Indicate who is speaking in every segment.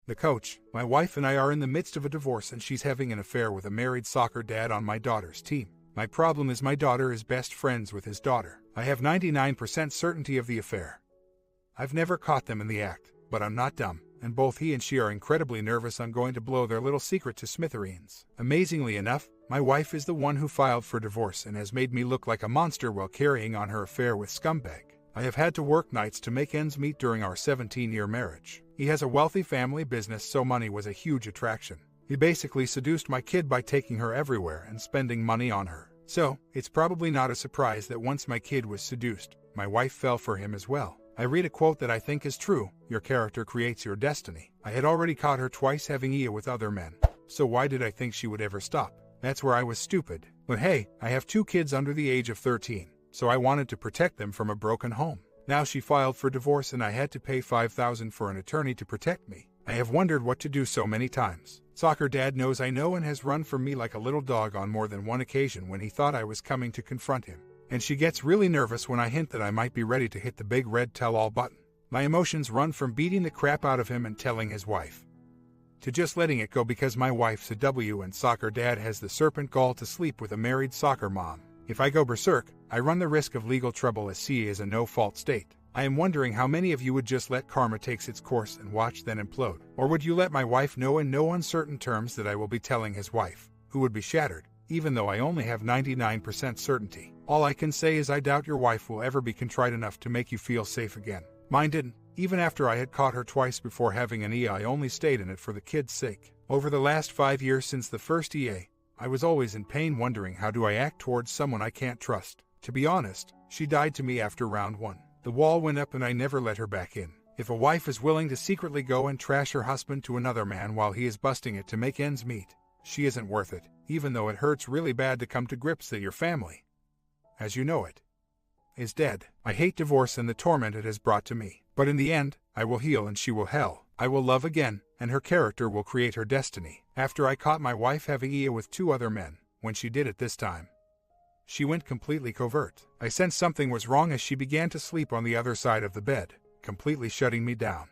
Speaker 1: The coach, my wife and I are in the midst of a divorce and she's having an affair with a married soccer dad on my daughter's team. My problem is my daughter is best friends with his daughter. I have 99% certainty of the affair. I've never caught them in the act, but I'm not dumb, and both he and she are incredibly nervous I'm going to blow their little secret to smithereens. Amazingly enough, my wife is the one who filed for divorce and has made me look like a monster while carrying on her affair with scumbag. I have had to work nights to make ends meet during our 17-year marriage. He has a wealthy family business, so money was a huge attraction. He basically seduced my kid by taking her everywhere and spending money on her. So, it's probably not a surprise that once my kid was seduced, my wife fell for him as well. I read a quote that I think is true: your character creates your destiny. I had already caught her twice having Ia with other men, so why did I think she would ever stop? That's where I was stupid. But hey, I have 2 kids under the age of 13, so I wanted to protect them from a broken home. Now she filed for divorce and I had to pay $5,000 for an attorney to protect me. I have wondered what to do so many times. Soccer dad knows I know and has run from me like a little dog on more than one occasion when he thought I was coming to confront him. And she gets really nervous when I hint that I might be ready to hit the big red tell-all button. My emotions run from beating the crap out of him and telling his wife, to just letting it go because my wife's a W and soccer dad has the serpent gall to sleep with a married soccer mom. If I go berserk, I run the risk of legal trouble as CA is a no-fault state. I am wondering how many of you would just let karma take its course and watch then implode. Or would you let my wife know in no uncertain terms that I will be telling his wife, who would be shattered, even though I only have 99% certainty? All I can say is I doubt your wife will ever be contrite enough to make you feel safe again. Mine didn't. Even after I had caught her twice before having an EA, I only stayed in it for the kid's sake. Over the last 5 years since the first EA, I was always in pain wondering how do I act towards someone I can't trust. To be honest, she died to me after round 1. The wall went up and I never let her back in. If a wife is willing to secretly go and trash her husband to another man while he is busting it to make ends meet, she isn't worth it, even though it hurts really bad to come to grips that your family, as you know it, is dead. I hate divorce and the torment it has brought to me. But in the end, I will heal and she will hell. I will love again, and her character will create her destiny. After I caught my wife having Ia with 2 other men, when she did it this time, she went completely covert. I sensed something was wrong as she began to sleep on the other side of the bed, completely shutting me down,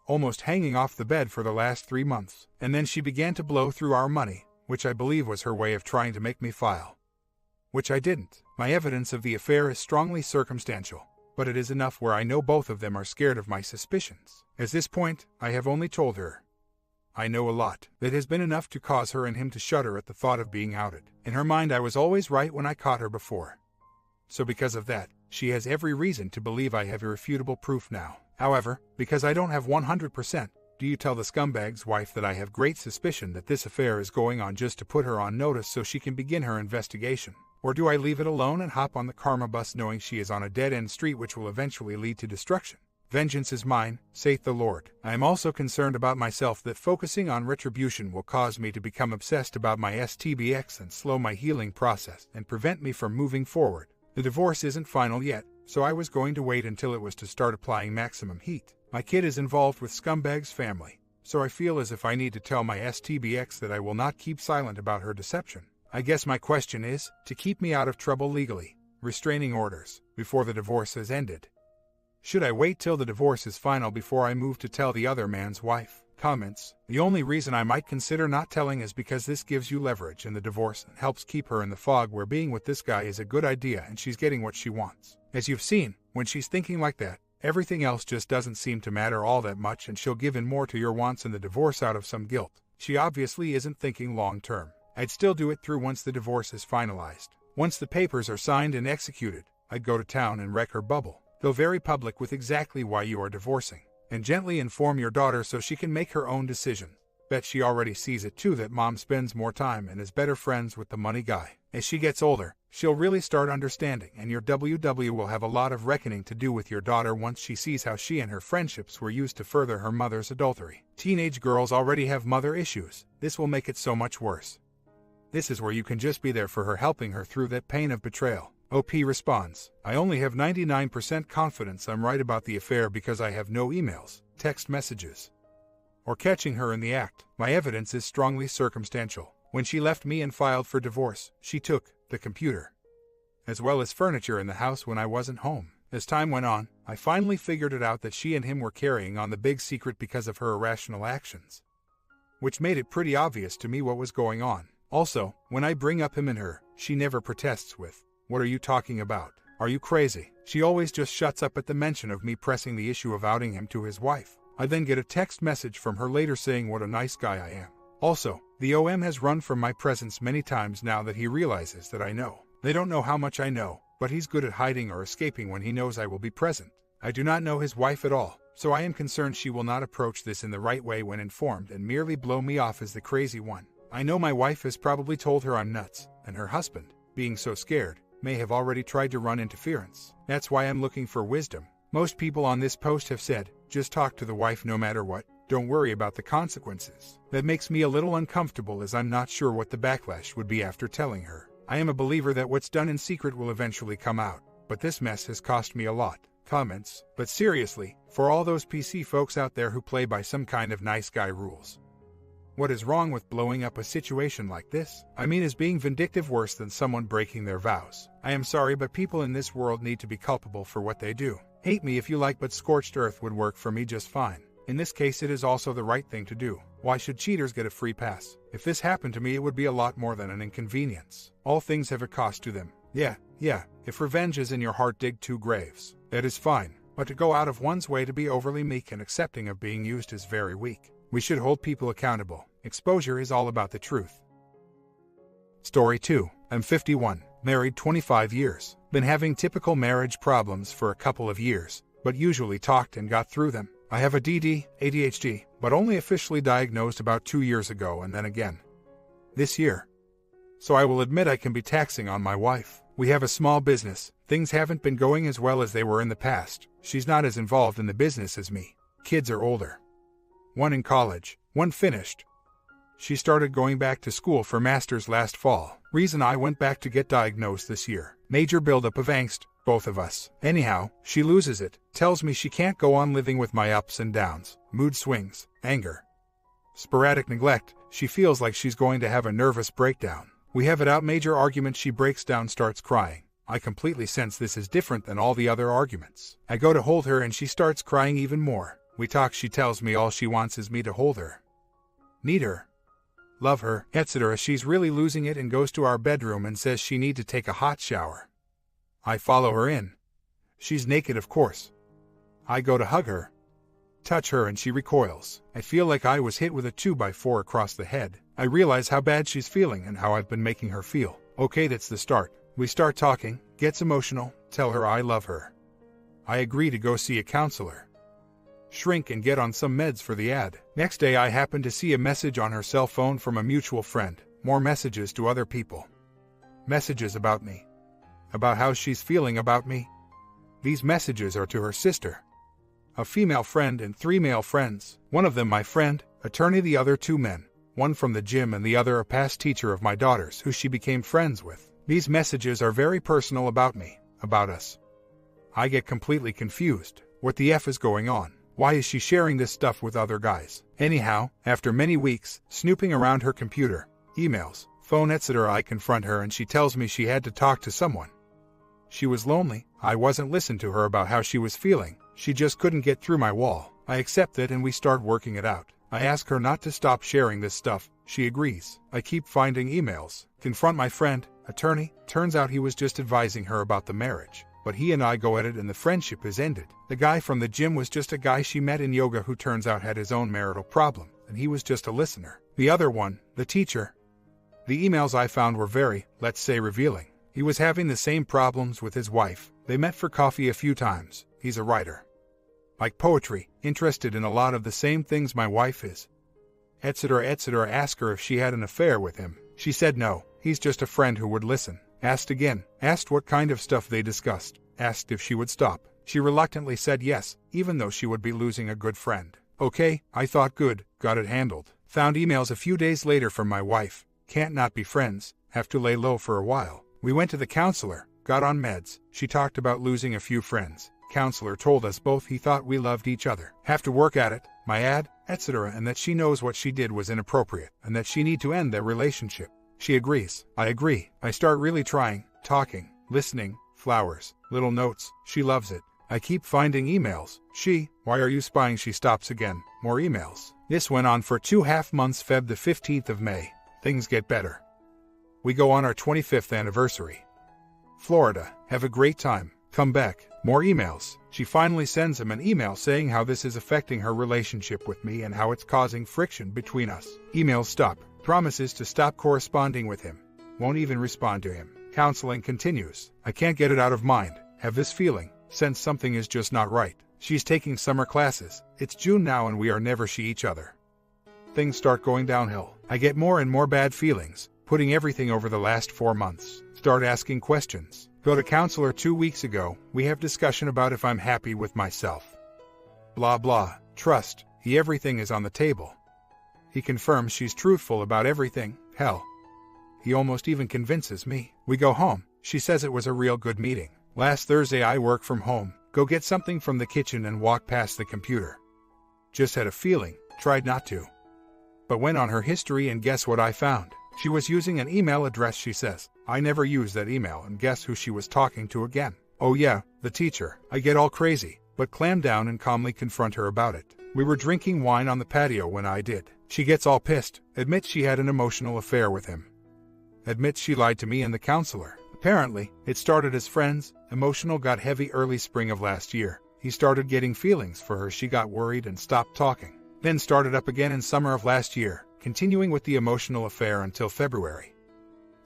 Speaker 1: almost hanging off the bed for the last 3 months. And then she began to blow through our money, which I believe was her way of trying to make me file, which I didn't. My evidence of the affair is strongly circumstantial, but it is enough where I know both of them are scared of my suspicions. At this point, I have only told her I know a lot. That has been enough to cause her and him to shudder at the thought of being outed. In her mind, I was always right when I caught her before. So because of that, she has every reason to believe I have irrefutable proof now. However, because I don't have 100%, do you tell the scumbag's wife that I have great suspicion that this affair is going on just to put her on notice so she can begin her investigation? Or do I leave it alone and hop on the karma bus knowing she is on a dead-end street which will eventually lead to destruction? Vengeance is mine, saith the Lord. I am also concerned about myself that focusing on retribution will cause me to become obsessed about my STBX and slow my healing process and prevent me from moving forward. The divorce isn't final yet, so I was going to wait until it was to start applying maximum heat. My kid is involved with scumbag's family, so I feel as if I need to tell my STBX that I will not keep silent about her deception. I guess my question is, to keep me out of trouble legally, restraining orders, before the divorce has ended. Should I wait till the divorce is final before I move to tell the other man's wife? Comments: the only reason I might consider not telling is because this gives you leverage in the divorce and helps keep her in the fog where being with this guy is a good idea and she's getting what she wants. As you've seen, when she's thinking like that, everything else just doesn't seem to matter all that much and she'll give in more to your wants in the divorce out of some guilt. She obviously isn't thinking long term. I'd still do it through once the divorce is finalized. Once the papers are signed and executed, I'd go to town and wreck her bubble. Go very public with exactly why you are divorcing, and gently inform your daughter so she can make her own decision. Bet she already sees it too that mom spends more time and is better friends with the money guy. As she gets older, she'll really start understanding, and your WW will have a lot of reckoning to do with your daughter once she sees how she and her friendships were used to further her mother's adultery. Teenage girls already have mother issues. This will make it so much worse. This is where you can just be there for her, helping her through that pain of betrayal. OP responds, I only have 99% confidence I'm right about the affair because I have no emails, text messages, or catching her in the act. My evidence is strongly circumstantial. When she left me and filed for divorce, she took the computer, as well as furniture in the house when I wasn't home. As time went on, I finally figured it out that she and him were carrying on the big secret because of her irrational actions, which made it pretty obvious to me what was going on. Also, when I bring up him and her, she never protests with, "What are you talking about? Are you crazy?" She always just shuts up at the mention of me pressing the issue of outing him to his wife. I then get a text message from her later saying what a nice guy I am. Also, the OM has run from my presence many times now that he realizes that I know. They don't know how much I know, but he's good at hiding or escaping when he knows I will be present. I do not know his wife at all, so I am concerned she will not approach this in the right way when informed and merely blow me off as the crazy one. I know my wife has probably told her I'm nuts, and her husband, being so scared, may have already tried to run interference. That's why I'm looking for wisdom. Most people on this post have said, just talk to the wife no matter what, don't worry about the consequences. That makes me a little uncomfortable as I'm not sure what the backlash would be after telling her. I am a believer that what's done in secret will eventually come out, but this mess has cost me a lot. Comments. But seriously, for all those PC folks out there who play by some kind of nice guy rules, what is wrong with blowing up a situation like this? I mean, is being vindictive worse than someone breaking their vows? I am sorry, but people in this world need to be culpable for what they do. Hate me if you like, but scorched earth would work for me just fine. In this case, it is also the right thing to do. Why should cheaters get a free pass? If this happened to me, it would be a lot more than an inconvenience. All things have a cost to them. Yeah, if revenge is in your heart, dig 2 graves. That is fine, but to go out of one's way to be overly meek and accepting of being used is very weak. We should hold people accountable. Exposure is all about the truth. Story 2. I'm 51, married 25 years. Been having typical marriage problems for a couple of years, but usually talked and got through them. I have a ADHD, but only officially diagnosed about 2 years ago and then again this year. So I will admit I can be taxing on my wife. We have a small business. Things haven't been going as well as they were in the past. She's not as involved in the business as me. Kids are older. One in college, one finished. She started going back to school for master's last fall. Reason I went back to get diagnosed this year. Major buildup of angst, both of us. Anyhow, she loses it, tells me she can't go on living with my ups and downs, mood swings, anger, sporadic neglect. She feels like she's going to have a nervous breakdown. We have it out, major argument, she breaks down, starts crying. I completely sense this is different than all the other arguments. I go to hold her and she starts crying even more. We talk, she tells me all she wants is me to hold her, need her, love her, etc. She's really losing it and goes to our bedroom and says she need to take a hot shower. I follow her in. She's naked, of course. I go to hug her, touch her, and she recoils. I feel like I was hit with a 2x4 across the head. I realize how bad she's feeling and how I've been making her feel. Okay, that's the start. We start talking, gets emotional, tell her I love her. I agree to go see a counselor, shrink, and get on some meds for the ad. Next day I happen to see a message on her cell phone from a mutual friend. More messages to other people. Messages about me. About how she's feeling about me. These messages are to her sister, a female friend, and 3 male friends. One of them my friend, attorney, the other 2 men. One from the gym and the other a past teacher of my daughter's who she became friends with. These messages are very personal about me, about us. I get completely confused. What the F is going on? Why is she sharing this stuff with other guys? Anyhow, after many weeks, snooping around her computer, emails, phone, etc., I confront her and she tells me she had to talk to someone. She was lonely. I wasn't listening to her about how she was feeling. She just couldn't get through my wall. I accept it and we start working it out. I ask her not to stop sharing this stuff. She agrees. I keep finding emails. Confront my friend, attorney. Turns out he was just advising her about the marriage. But he and I go at it and the friendship is ended. The guy from the gym was just a guy she met in yoga who turns out had his own marital problem, and he was just a listener. The other one, the teacher. The emails I found were very, let's say, revealing. He was having the same problems with his wife. They met for coffee a few times. He's a writer. Like poetry, interested in a lot of the same things my wife is. Etc. etc. Asked her if she had an affair with him. She said no, he's just a friend who would listen. Asked again. Asked what kind of stuff they discussed. Asked if she would stop. She reluctantly said yes, even though she would be losing a good friend. Okay, I thought, good, got it handled. Found emails a few days later from my wife. Can't not be friends, have to lay low for a while. We went to the counselor, got on meds. She talked about losing a few friends. Counselor told us both he thought we loved each other. Have to work at it, my ad, etc. and that she knows what she did was inappropriate, and that she need to end their relationship. She agrees. I agree. I start really trying, talking, listening, flowers, little notes. She loves it. I keep finding emails. Why are you spying? She stops again. More emails. This went on for 2.5 months. Feb the 15th of May. Things get better. We go on our 25th anniversary. Florida. Have a great time. Come back. More emails. She finally sends him an email saying how this is affecting her relationship with me and how it's causing friction between us. Emails stop. Promises to stop corresponding with him. Won't even respond to him. Counseling continues. I can't get it out of mind. Have this feeling. Sense something is just not right. She's taking summer classes. It's June now and we are never see each other. Things start going downhill. I get more and more bad feelings, putting everything over the last 4 months. Start asking questions. Go to counselor 2 weeks ago. We have discussion about if I'm happy with myself. Blah blah. Trust. Everything is on the table. He confirms she's truthful about everything. Hell. He almost even convinces me. We go home. She says it was a real good meeting. Last Thursday I work from home. Go get something from the kitchen and walk past the computer. Just had a feeling. Tried not to. But went on her history and guess what I found? She was using an email address. She says, I never used that email, and guess who she was talking to again? Oh yeah, the teacher. I get all crazy, but clam down and calmly confront her about it. We were drinking wine on the patio when I did. She gets all pissed, admits she had an emotional affair with him. Admits she lied to me and the counselor. Apparently, it started as friends. Emotional got heavy early spring of last year. He started getting feelings for her. She got worried and stopped talking. Then started up again in summer of last year, continuing with the emotional affair until February.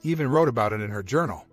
Speaker 1: Even wrote about it in her journal.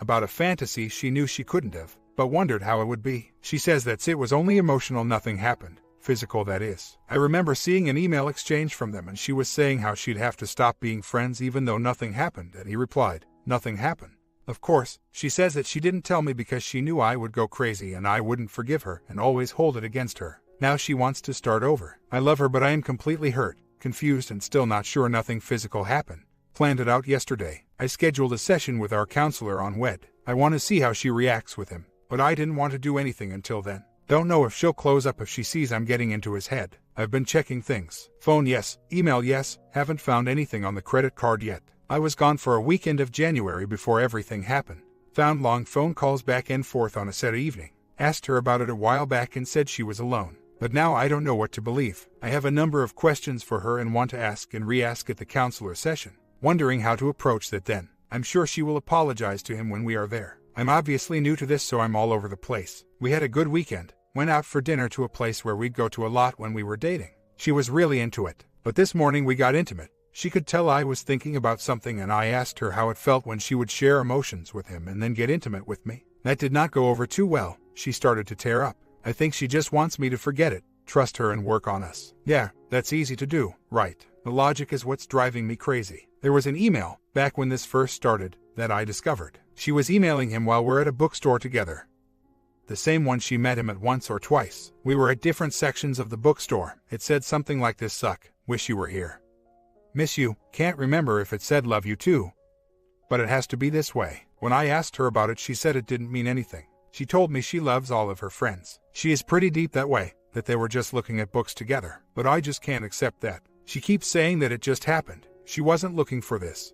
Speaker 1: About a fantasy she knew she couldn't have, but wondered how it would be. She says that it was only emotional, nothing happened. Physical, that is. I remember seeing an email exchange from them and she was saying how she'd have to stop being friends even though nothing happened, and he replied, nothing happened. Of course, she says that she didn't tell me because she knew I would go crazy and I wouldn't forgive her and always hold it against her. Now she wants to start over. I love her, but I am completely hurt, confused and still not sure. Nothing physical happened. Planned it out yesterday. I scheduled a session with our counselor on Wed. I want to see how she reacts with him, but I didn't want to do anything until then. Don't know if she'll close up if she sees I'm getting into his head. I've been checking things. Phone yes, email yes, haven't found anything on the credit card yet. I was gone for a weekend of January before everything happened. Found long phone calls back and forth on a Saturday evening. Asked her about it a while back and said she was alone. But now I don't know what to believe. I have a number of questions for her and want to ask and re-ask at the counselor session. Wondering how to approach that then. I'm sure she will apologize to him when we are there. I'm obviously new to this, so I'm all over the place. We had a good weekend. Went out for dinner to a place where we'd go to a lot when we were dating. She was really into it. But this morning we got intimate. She could tell I was thinking about something and I asked her how it felt when she would share emotions with him and then get intimate with me. That did not go over too well. She started to tear up. I think she just wants me to forget it, trust her and work on us. Yeah, that's easy to do, right? The logic is what's driving me crazy. There was an email, back when this first started, that I discovered. She was emailing him while we're at a bookstore together. The same one she met him at once or twice. We were at different sections of the bookstore. It said something like this: suck, wish you were here. Miss you, can't remember if it said love you too. But it has to be this way. When I asked her about it, she said it didn't mean anything. She told me she loves all of her friends. She is pretty deep that way, that they were just looking at books together. But I just can't accept that. She keeps saying that it just happened. She wasn't looking for this.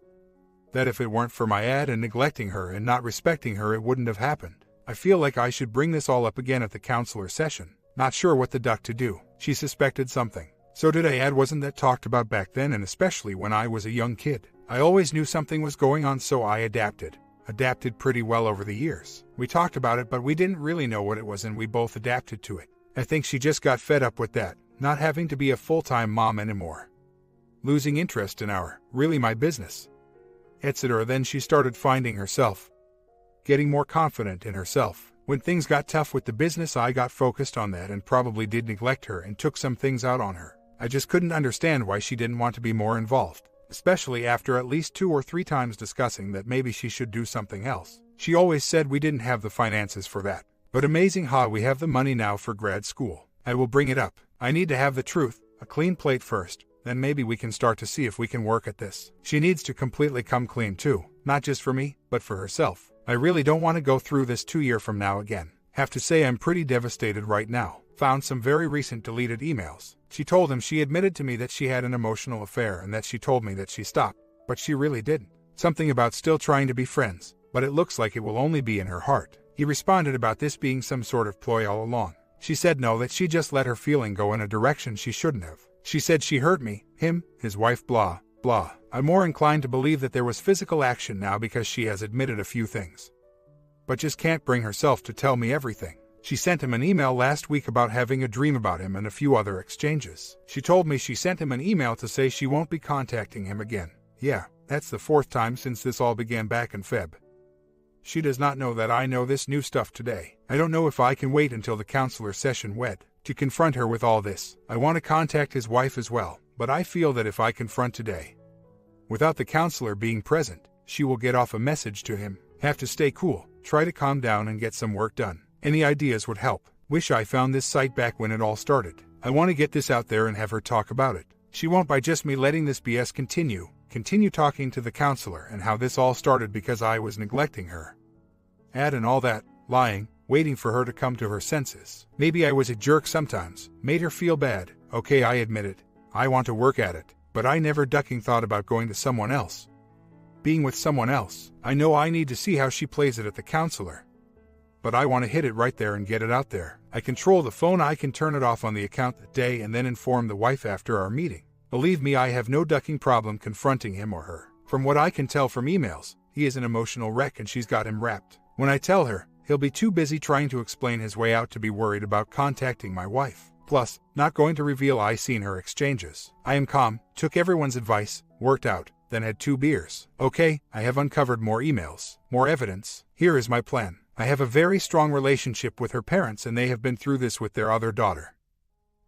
Speaker 1: That if it weren't for my ad and neglecting her and not respecting her, it wouldn't have happened. I feel like I should bring this all up again at the counselor session. Not sure what the duck to do. She suspected something. So did I. Ad wasn't that talked about back then, and especially when I was a young kid. I always knew something was going on, so I adapted. Adapted pretty well over the years. We talked about it, but we didn't really know what it was, and we both adapted to it. I think she just got fed up with that, not having to be a full-time mom anymore. Losing interest in really my business, etc. Then she started finding herself. Getting more confident in herself. When things got tough with the business, I got focused on that and probably did neglect her and took some things out on her. I just couldn't understand why she didn't want to be more involved, especially after at least 2 or 3 times discussing that maybe she should do something else. She always said we didn't have the finances for that. But amazing how we have the money now for grad school. I will bring it up. I need to have the truth, a clean plate first, then maybe we can start to see if we can work at this. She needs to completely come clean too, not just for me, but for herself. I really don't want to go through this 2 years from now again. Have to say I'm pretty devastated right now. Found some very recent deleted emails. She told him she admitted to me that she had an emotional affair and that she told me that she stopped, but she really didn't. Something about still trying to be friends, but it looks like it will only be in her heart. He responded about this being some sort of ploy all along. She said no, that she just let her feeling go in a direction she shouldn't have. She said she hurt me, him, his wife, blah, blah. I'm more inclined to believe that there was physical action now because she has admitted a few things, but just can't bring herself to tell me everything. She sent him an email last week about having a dream about him and a few other exchanges. She told me she sent him an email to say she won't be contacting him again. Yeah, that's the 4th time since this all began back in Feb. She does not know that I know this new stuff today. I don't know if I can wait until the counselor session to confront her with all this. I want to contact his wife as well, but I feel that if I confront today, without the counselor being present, she will get off a message to him. Have to stay cool, try to calm down and get some work done. Any ideas would help. Wish I found this site back when it all started. I want to get this out there and have her talk about it. She won't by just me letting this BS continue talking to the counselor and how this all started because I was neglecting her. Add and all that, lying, waiting for her to come to her senses. Maybe I was a jerk sometimes, made her feel bad. Okay, I admit it. I want to work at it, but I never ducking thought about going to someone else. Being with someone else. I know I need to see how she plays it at the counselor, but I want to hit it right there and get it out there. I control the phone. I can turn it off on the account that day and then inform the wife after our meeting. Believe me, I have no ducking problem confronting him or her. From what I can tell from emails, he is an emotional wreck and she's got him wrapped. When I tell her, he'll be too busy trying to explain his way out to be worried about contacting my wife. Plus, not going to reveal I seen her exchanges. I am calm, took everyone's advice, worked out, then had 2 beers. Okay, I have uncovered more emails, more evidence. Here is my plan. I have a very strong relationship with her parents and they have been through this with their other daughter.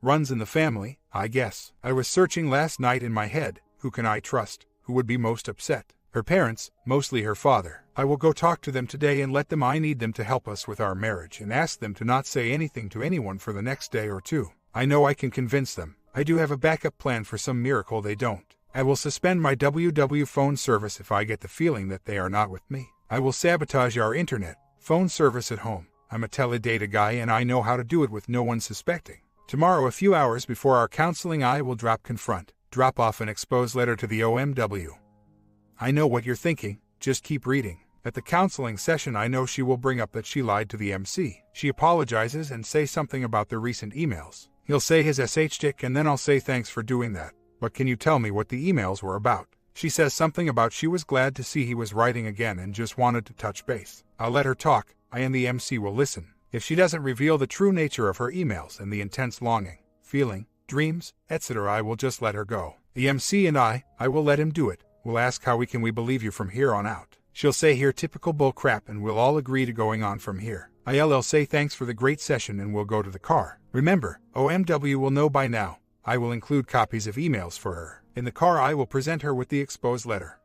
Speaker 1: Runs in the family, I guess. I was searching last night in my head, who can I trust, who would be most upset? Her parents, mostly her father. I will go talk to them today and let them I need them to help us with our marriage and ask them to not say anything to anyone for the next day or 2. I know I can convince them. I do have a backup plan for some miracle they don't. I will suspend my WW phone service if I get the feeling that they are not with me. I will sabotage our internet, phone service at home. I'm a teledata guy and I know how to do it with no one suspecting. Tomorrow, a few hours before our counseling, I will drop off an expose letter to the OMW. I know what you're thinking, just keep reading. At the counseling session I know she will bring up that she lied to the MC. She apologizes and say something about the recent emails. He'll say his SH tick and then I'll say thanks for doing that. But can you tell me what the emails were about? She says something about she was glad to see he was writing again and just wanted to touch base. I'll let her talk, I and the MC will listen. If she doesn't reveal the true nature of her emails and the intense longing, feeling, dreams, etc., I will just let her go. The MC and I will let him do it. We'll ask how we believe you from here on out. She'll say here typical bull crap and we'll all agree to going on from here. I'll say thanks for the great session and we'll go to the car. Remember, OMW will know by now. I will include copies of emails for her. In the car I will present her with the exposed letter,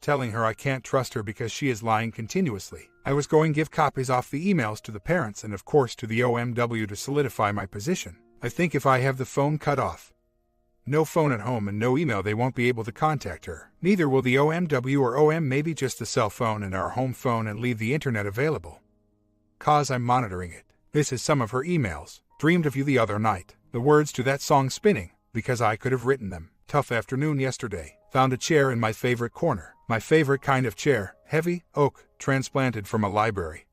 Speaker 1: telling her I can't trust her because she is lying continuously. I was going to give copies off the emails to the parents and of course to the OMW to solidify my position. I think if I have the phone cut off, no phone at home and no email, they won't be able to contact her. Neither will the OMW or OM, maybe just the cell phone and our home phone and leave the internet available. Cause I'm monitoring it. This is some of her emails. Dreamed of you the other night. The words to that song spinning, because I could have written them. Tough afternoon yesterday. Found a chair in my favorite corner. My favorite kind of chair. Heavy, oak, transplanted from a library.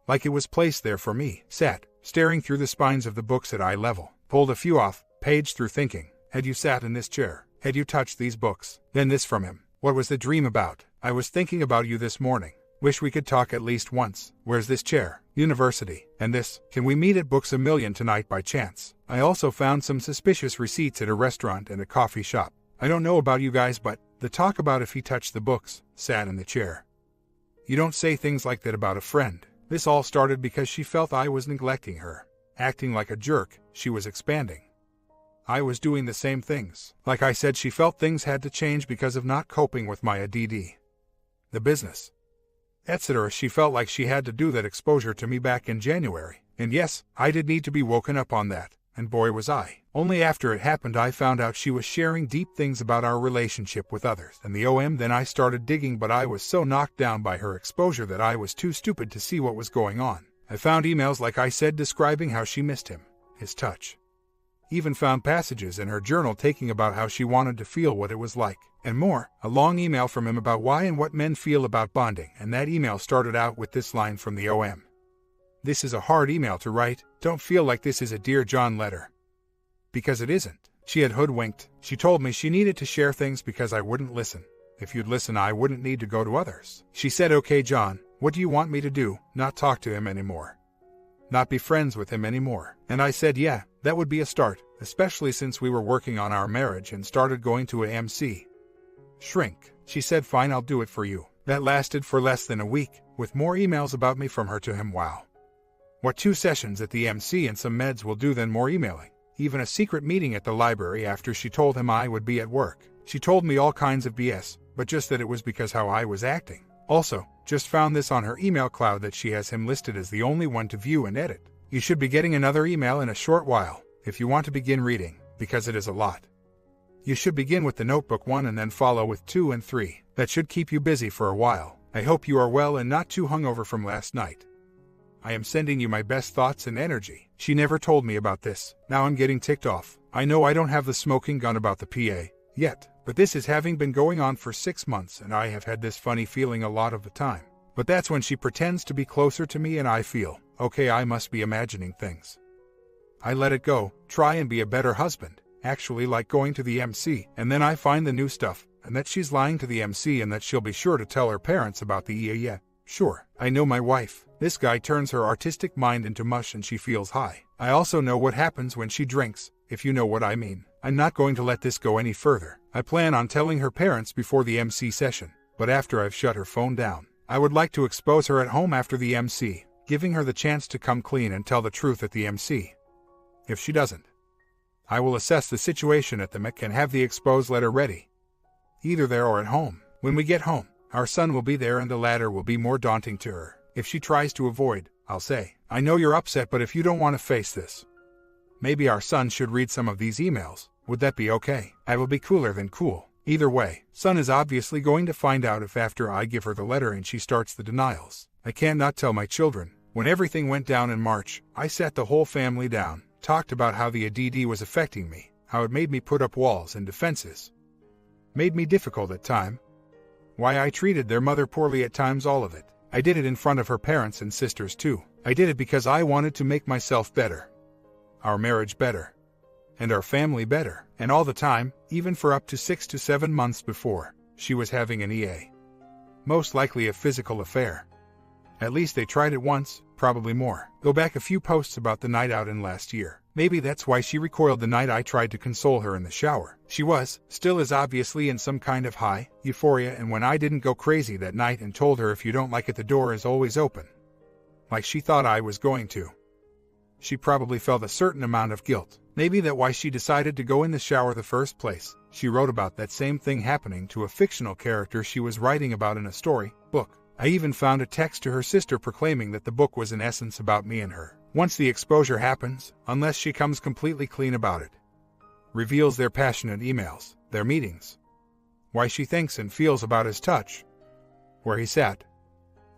Speaker 1: Like it was placed there for me. Sat, staring through the spines of the books at eye level. Pulled a few off, paged through thinking. Had you sat in this chair? Had you touched these books? Then this from him. What was the dream about? I was thinking about you this morning. Wish we could talk at least once. Where's this chair? University. And this? Can we meet at Books A Million tonight by chance? I also found some suspicious receipts at a restaurant and a coffee shop. I don't know about you guys, but the talk about if he touched the books, sat in the chair. You don't say things like that about a friend. This all started because she felt I was neglecting her. Acting like a jerk, she was expanding. I was doing the same things. Like I said, she felt things had to change because of not coping with my ADD. The business, etc. She felt like she had to do that exposure to me back in January. And yes, I did need to be woken up on that. And boy was I. Only after it happened I found out she was sharing deep things about our relationship with others and the OM. Then I started digging, but I was so knocked down by her exposure that I was too stupid to see what was going on. I found emails, like I said, describing how she missed him, his touch. even found passages in her journal talking about how she wanted to feel what it was like, and more. A long email from him about why and what men feel about bonding, and that email started out with this line from the OM. "This is a hard email to write. Don't feel like this is a Dear John letter." Because it isn't. She had hoodwinked. She told me she needed to share things because I wouldn't listen. If you'd listen, I wouldn't need to go to others. She said, "Okay, John, what do you want me to do? Not talk to him anymore? Not be friends with him anymore?" And I said, yeah, that would be a start, especially since we were working on our marriage and started going to a MC shrink. She said, "Fine, I'll do it for you." That lasted for less than a week, with more emails about me from her to him. Wow. What 2 sessions at the MC and some meds will do, then more emailing. Even a secret meeting at the library after she told him I would be at work. She told me all kinds of BS, but just that it was because how I was acting. Also, just found this on her email cloud that she has him listed as the only one to view and edit. You should be getting another email in a short while, if you want to begin reading, because it is a lot. You should begin with the notebook 1 and then follow with 2 and 3. That should keep you busy for a while. I hope you are well and not too hungover from last night. I am sending you my best thoughts and energy. She never told me about this. Now I'm getting ticked off. I know I don't have the smoking gun about the PA yet, but this is having been going on for 6 months and I have had this funny feeling a lot of the time. But that's when she pretends to be closer to me and I feel, okay, I must be imagining things. I let it go, try and be a better husband, actually like going to the MC, and then I find the new stuff, and that she's lying to the MC and that she'll be sure to tell her parents about the yeah. Sure, I know my wife. This guy turns her artistic mind into mush and she feels high. I also know what happens when she drinks, if you know what I mean. I'm not going to let this go any further. I plan on telling her parents before the MC session, but after I've shut her phone down. I would like to expose her at home after the MC, giving her the chance to come clean and tell the truth at the MC. If she doesn't, I will assess the situation at the MEC and have the exposed letter ready. Either there or at home. When we get home, our son will be there and the latter will be more daunting to her. If she tries to avoid, I'll say, "I know you're upset, but if you don't want to face this, maybe our son should read some of these emails. Would that be okay?" I will be cooler than cool. Either way, son is obviously going to find out if after I give her the letter and she starts the denials. I cannot tell my children. When everything went down in March, I sat the whole family down, talked about how the ADD was affecting me, how it made me put up walls and defenses, made me difficult at times, why I treated their mother poorly at times, all of it. I did it in front of her parents and sisters too. I did it because I wanted to make myself better, our marriage better, and our family better. And all the time, even for up to 6 to 7 months before, she was having an EA. Most likely a physical affair. At least they tried it once, probably more. Go back a few posts about the night out in last year. Maybe that's why she recoiled the night I tried to console her in the shower. She still is obviously in some kind of high euphoria, and when I didn't go crazy that night and told her if you don't like it the door is always open, like she thought I was going to, she probably felt a certain amount of guilt. Maybe that's why she decided to go in the shower the first place. She wrote about that same thing happening to a fictional character she was writing about in a story book. I even found a text to her sister proclaiming that the book was in essence about me and her. Once the exposure happens, unless she comes completely clean about it, reveals their passionate emails, their meetings, why she thinks and feels about his touch, where he sat,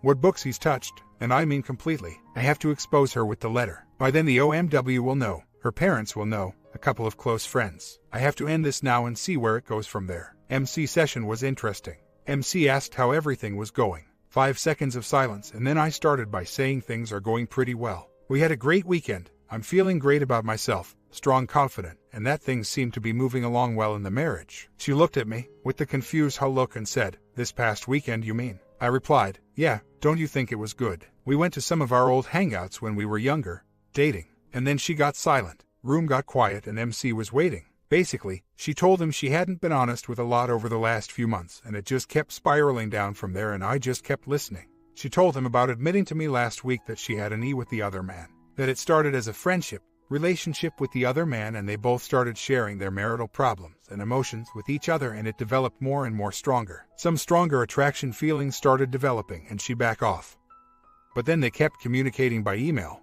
Speaker 1: what books he's touched, and I mean completely, I have to expose her with the letter. By then the OMW will know, her parents will know, a couple of close friends. I have to end this now and see where it goes from there. MC session was interesting. MC asked how everything was going. 5 seconds of silence, and then I started by saying things are going pretty well. We had a great weekend. I'm feeling great about myself, strong, confident, and that things seem to be moving along well in the marriage. She looked at me with the confused look and said, "This past weekend, you mean?" I replied, "Yeah, don't you think it was good? We went to some of our old hangouts when we were younger, dating." And then she got silent. Room got quiet and MC was waiting. Basically, she told him she hadn't been honest with a lot over the last few months and it just kept spiraling down from there and I just kept listening. She told him about admitting to me last week that she had an E with the other man, that it started as a relationship with the other man and they both started sharing their marital problems and emotions with each other and it developed more and more stronger. Some stronger attraction feelings started developing and she backed off. But then they kept communicating by email,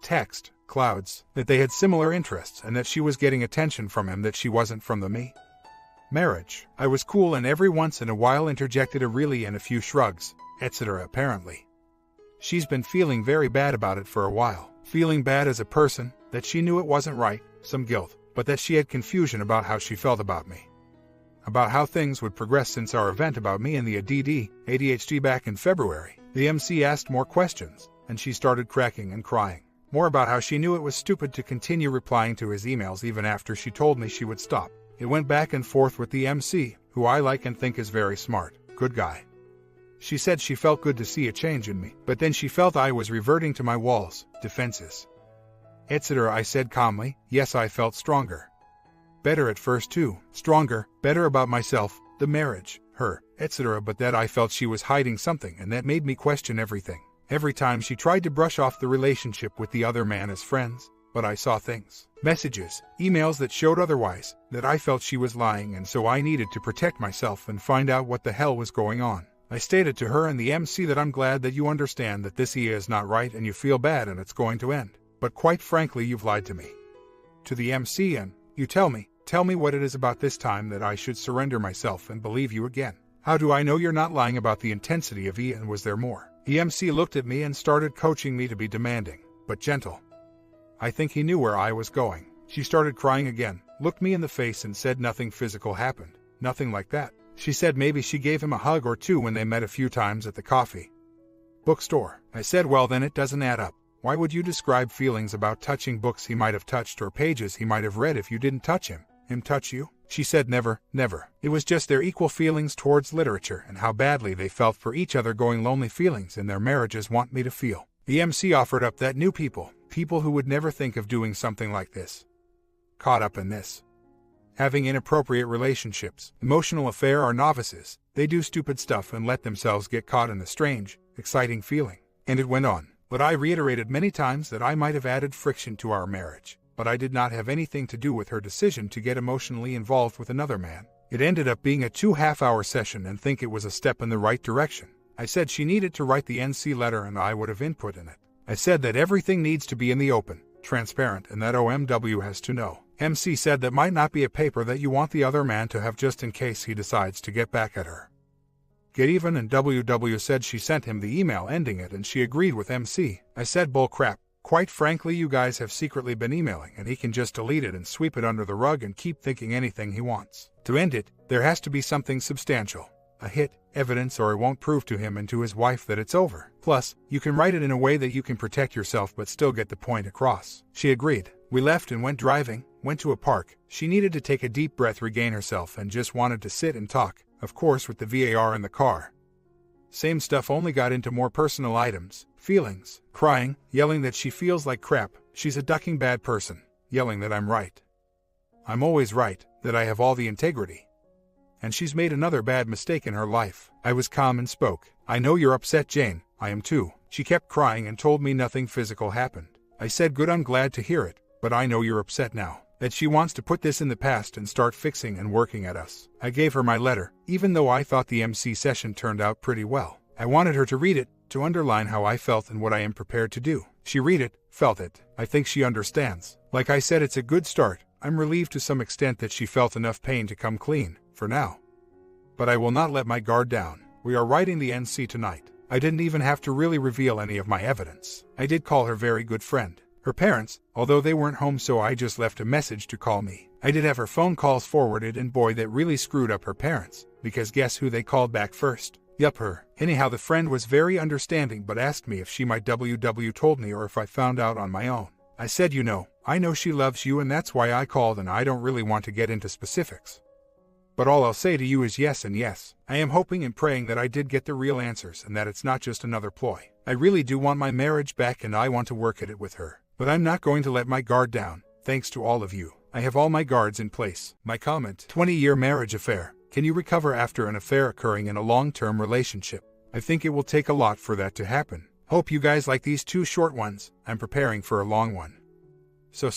Speaker 1: text, clouds, that they had similar interests and that she was getting attention from him that she wasn't from the me. Marriage. I was cool and every once in a while interjected a really and a few shrugs, etc. Apparently, she's been feeling very bad about it for a while. Feeling bad as a person, that she knew it wasn't right, some guilt, but that she had confusion about how she felt about me. About how things would progress since our event about me and the ADHD back in February. The MC asked more questions, and she started cracking and crying. More about how she knew it was stupid to continue replying to his emails even after she told me she would stop. It went back and forth with the MC, who I like and think is very smart, good guy. She said she felt good to see a change in me, but then she felt I was reverting to my walls, defenses, etc. I said calmly, yes, I felt stronger. Better at first too, stronger, better about myself, the marriage, her, etc. But that I felt she was hiding something, and that made me question everything. Every time she tried to brush off the relationship with the other man as friends, but I saw things, messages, emails that showed otherwise, that I felt she was lying, and so I needed to protect myself and find out what the hell was going on. I stated to her and the MC that I'm glad that you understand that this is not right and you feel bad and it's going to end. But quite frankly, you've lied to me. To the MC, and you tell me what it is about this time that I should surrender myself and believe you again. How do I know you're not lying about the intensity of and was there more? The MC looked at me and started coaching me to be demanding, but gentle. I think he knew where I was going. She started crying again, looked me in the face and said nothing physical happened, nothing like that. She said maybe she gave him a hug or two when they met a few times at the coffee bookstore. I said, well then it doesn't add up. Why would you describe feelings about touching books he might have touched or pages he might have read if you didn't touch him? Him touch you? She said never, never. It was just their equal feelings towards literature and how badly they felt for each other, going lonely feelings in their marriages want me to feel. The MC offered up that new people who would never think of doing something like this. Caught up in this. Having inappropriate relationships, emotional affair, are novices. They do stupid stuff and let themselves get caught in the strange, exciting feeling. And it went on. But I reiterated many times that I might have added friction to our marriage, but I did not have anything to do with her decision to get emotionally involved with another man. It ended up being a 2.5-hour session and think it was a step in the right direction. I said she needed to write the NC letter and I would have input in it. I said that everything needs to be in the open, transparent, and that OMW has to know. MC said that might not be a paper that you want the other man to have just in case he decides to get back at her. Get even, and WW said she sent him the email ending it and she agreed with MC. I said bull crap. Quite frankly, you guys have secretly been emailing and he can just delete it and sweep it under the rug and keep thinking anything he wants. To end it, there has to be something substantial. A hit, evidence, or it won't prove to him and to his wife that it's over. Plus, you can write it in a way that you can protect yourself but still get the point across. She agreed. We left and went driving, went to a park. She needed to take a deep breath, regain herself, and just wanted to sit and talk, of course with the VAR in the car. Same stuff, only got into more personal items, feelings, crying, yelling that she feels like crap, she's a ducking bad person, yelling that I'm right. I'm always right, that I have all the integrity. And she's made another bad mistake in her life. I was calm and spoke. I know you're upset, Jane. I am too. She kept crying and told me nothing physical happened. I said good, I'm glad to hear it, but I know you're upset now. That she wants to put this in the past and start fixing and working at us. I gave her my letter, even though I thought the MC session turned out pretty well. I wanted her to read it, to underline how I felt and what I am prepared to do. She read it, felt it. I think she understands. Like I said, it's a good start. I'm relieved to some extent that she felt enough pain to come clean, for now. But I will not let my guard down. We are writing the NC tonight. I didn't even have to really reveal any of my evidence. I did call her very good friend. Her parents, although they weren't home, so I just left a message to call me. I did have her phone calls forwarded, and boy, that really screwed up her parents, because guess who they called back first? Yup, her. Anyhow, the friend was very understanding but asked me if she might WW told me or if I found out on my own. I said, you know, I know she loves you and that's why I called, and I don't really want to get into specifics. But all I'll say to you is yes and yes. I am hoping and praying that I did get the real answers and that it's not just another ploy. I really do want my marriage back and I want to work at it with her. But I'm not going to let my guard down, thanks to all of you. I have all my guards in place. My comment: 20-year marriage affair. Can you recover after an affair occurring in a long-term relationship? I think it will take a lot for that to happen. Hope you guys like these 2 short ones. I'm preparing for a long one.